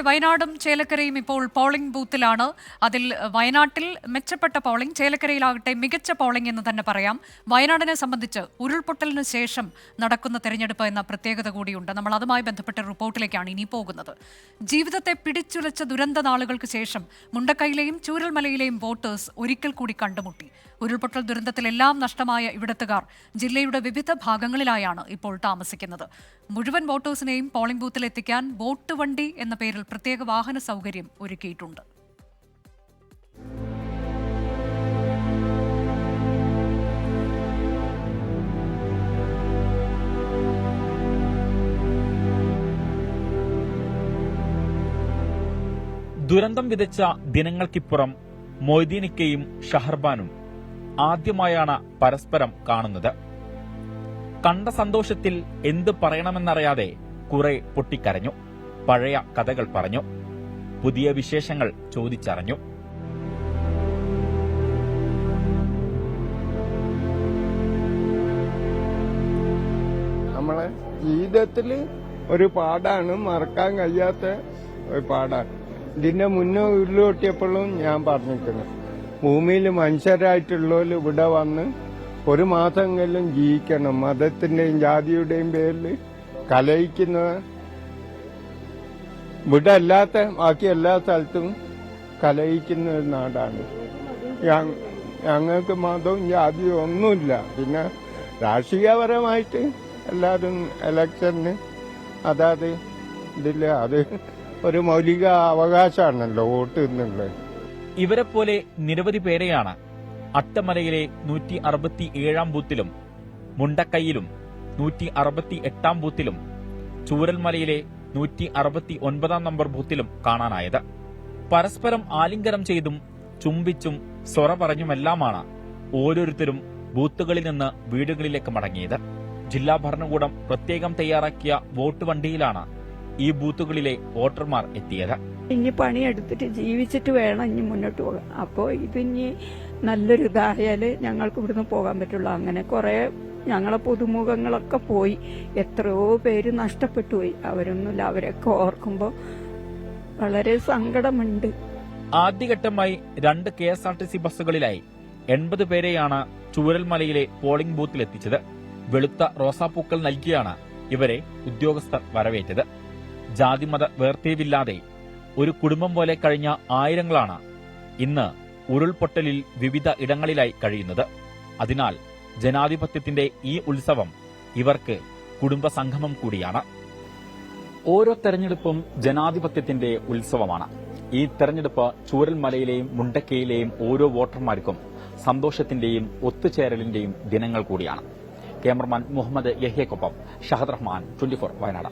വയനാടും ചേലക്കരയും ഇപ്പോൾ പോളിംഗ് ബൂത്തിലാണ്. അതിൽ വയനാട്ടിൽ മെച്ചപ്പെട്ട പോളിംഗ്, ചേലക്കരയിലാകട്ടെ മികച്ച പോളിംഗ് എന്ന് തന്നെ പറയാം. വയനാടിനെ സംബന്ധിച്ച് ഉരുൾപൊട്ടലിന് ശേഷം നടക്കുന്ന തെരഞ്ഞെടുപ്പ് എന്ന പ്രത്യേകത കൂടിയുണ്ട്. നമ്മൾ അതുമായി ബന്ധപ്പെട്ട റിപ്പോർട്ടിലേക്കാണ് ഇനി പോകുന്നത്. ജീവിതത്തെ പിടിച്ചുലച്ച ദുരന്ത നാളുകൾക്ക് ശേഷം മുണ്ടക്കൈയിലെയും ചൂരൽമലയിലെയും വോട്ടേഴ്സ് ഒരിക്കൽ കൂടി കണ്ടുമുട്ടി. ഉരുൾപൊട്ടൽ ദുരന്തത്തിലെല്ലാം നഷ്ടമായ ഇവിടത്തുകാർ ജില്ലയുടെ വിവിധ ഭാഗങ്ങളിലായാണ് ഇപ്പോൾ താമസിക്കുന്നത്. മുഴുവൻ വോട്ടേഴ്സിനെയും പോളിംഗ് ബൂത്തിലെത്തിക്കാൻ വോട്ട് വണ്ടി എന്ന പേരിൽ പ്രത്യേക വാഹന സൗകര്യം ഒരുക്കിയിട്ടുണ്ട്. ദുരന്തം വിതച്ച ദിനങ്ങൾക്കിപ്പുറം മൊയ്തീനിക്കയും ഷഹർബാനും ആദ്യമായാണ് പരസ്പരം കാണുന്നത്. കണ്ട സന്തോഷത്തിൽ എന്ത് പറയണമെന്നറിയാതെ കുറെ പൊട്ടിക്കരഞ്ഞു. പഴയ കഥകൾ പറഞ്ഞു, പുതിയ വിശേഷങ്ങൾ ചോദിച്ചറിഞ്ഞു. നമ്മളെ ജീവിതത്തിൽ ഒരു പാടാണ്, മറക്കാൻ കഴിയാത്ത ഒരു പാടാണ്. ഇതിന്റെ മുന്നേ ഉരുളൊട്ടിയപ്പോഴും ഞാൻ പറഞ്ഞിരിക്കുന്നു, ഭൂമിയിൽ മനുഷ്യരായിട്ടുള്ളവർ ഇവിടെ വന്ന് ഒരു മാസമെങ്കിലും ജീവിക്കണം. മതത്തിന്റെയും ജാതിയുടെയും പേരിൽ കലയിക്കുന്ന ഇവിടെ അല്ലാത്ത ബാക്കി എല്ലാ സ്ഥലത്തും കലയിക്കുന്ന ഒരു നാടാണ്. ഞങ്ങൾക്ക് മതവും ജാതിയും ഒന്നുമില്ല. പിന്നെ രാഷ്ട്രീയപരമായിട്ട് എല്ലാവരും ഇലക്ഷന് അതായത് ഇതില്ല, അത് ഒരു മൗലിക അവകാശമാണല്ലോ വോട്ട് എന്നുള്ളത്. ഇവരെ പോലെ നിരവധി പേരെയാണ് അട്ടമലയിലെ 167 ബൂത്തിലും മുണ്ടക്കൈയിലും 168 ബൂത്തിലും ചൂരൽമലയിലെ 169 നമ്പർ ബൂത്തിലും കാണാനായത്. പരസ്പരം ആലിംഗനം ചെയ്തും ചുംബിച്ചും സൊറ പറഞ്ഞുമെല്ലാമാണ് ഓരോരുത്തരും ബൂത്തുകളിൽ നിന്ന് വീടുകളിലേക്ക് മടങ്ങിയത്. ജില്ലാ ഭരണകൂടം പ്രത്യേകം തയ്യാറാക്കിയ വോട്ട് വണ്ടിയിലാണ് ഈ ബൂത്തുകളിലെ വോട്ടർമാർ എത്തിയത്. ഇനി പണിയെടുത്തിട്ട് ജീവിച്ചിട്ട് വേണം ഇനി മുന്നോട്ട് പോകാൻ. അപ്പോൾ ഇതിനി നല്ലൊരു ഇതായാല് ഞങ്ങൾക്ക് ഇവിടുന്ന് പോകാൻ പറ്റുള്ളൂ. അങ്ങനെ കുറെ ഞങ്ങളെ പുതുമുഖങ്ങളൊക്കെ പോയി, എത്രയോ പേര് നഷ്ടപ്പെട്ടു പോയി. അവരൊന്നുമില്ല, അവരൊക്കെ ഓർക്കുമ്പോൾ വളരെ സങ്കടമുണ്ട്. ആദ്യഘട്ടമായി 2 KSRTC ബസ്സുകളിലായി 80 പേരെയാണ് ചൂരൽമലയിലെ പോളിംഗ് ബൂത്തിലെത്തിച്ചത്. വെളുത്ത റോസാപ്പൂക്കൾ നൽകിയാണ് ഇവരെ ഉദ്യോഗസ്ഥർ വരവേറ്റത്. ജാതിമത വേർതിരിവില്ലാതെ ഒരു കുടുംബം പോലെ കഴിഞ്ഞ ആയിരങ്ങളാണ് ഇന്ന് ഉരുൾപൊട്ടലിൽ വിവിധ ഇടങ്ങളിലായി കഴിയുന്നത്. അതിനാൽ ജനാധിപത്യത്തിന്റെ ഈ ഉത്സവം ഇവർക്ക് കുടുംബസംഗമം കൂടിയാണ്. ഓരോ തെരഞ്ഞെടുപ്പും ജനാധിപത്യത്തിന്റെ ഉത്സവമാണ്. ഈ തെരഞ്ഞെടുപ്പ് ചൂരൽമലയിലെയും മുണ്ടക്കയിലെയും ഓരോ വോട്ടർമാർക്കും സന്തോഷത്തിന്റെയും ഒത്തുചേരലിന്റെയും ദിനങ്ങൾ കൂടിയാണ്. ക്യാമറമാൻ മുഹമ്മദ് യഹ്യക്കൊപ്പം ഷഹദ് റഹ്മാൻ, 24 വയനാട്.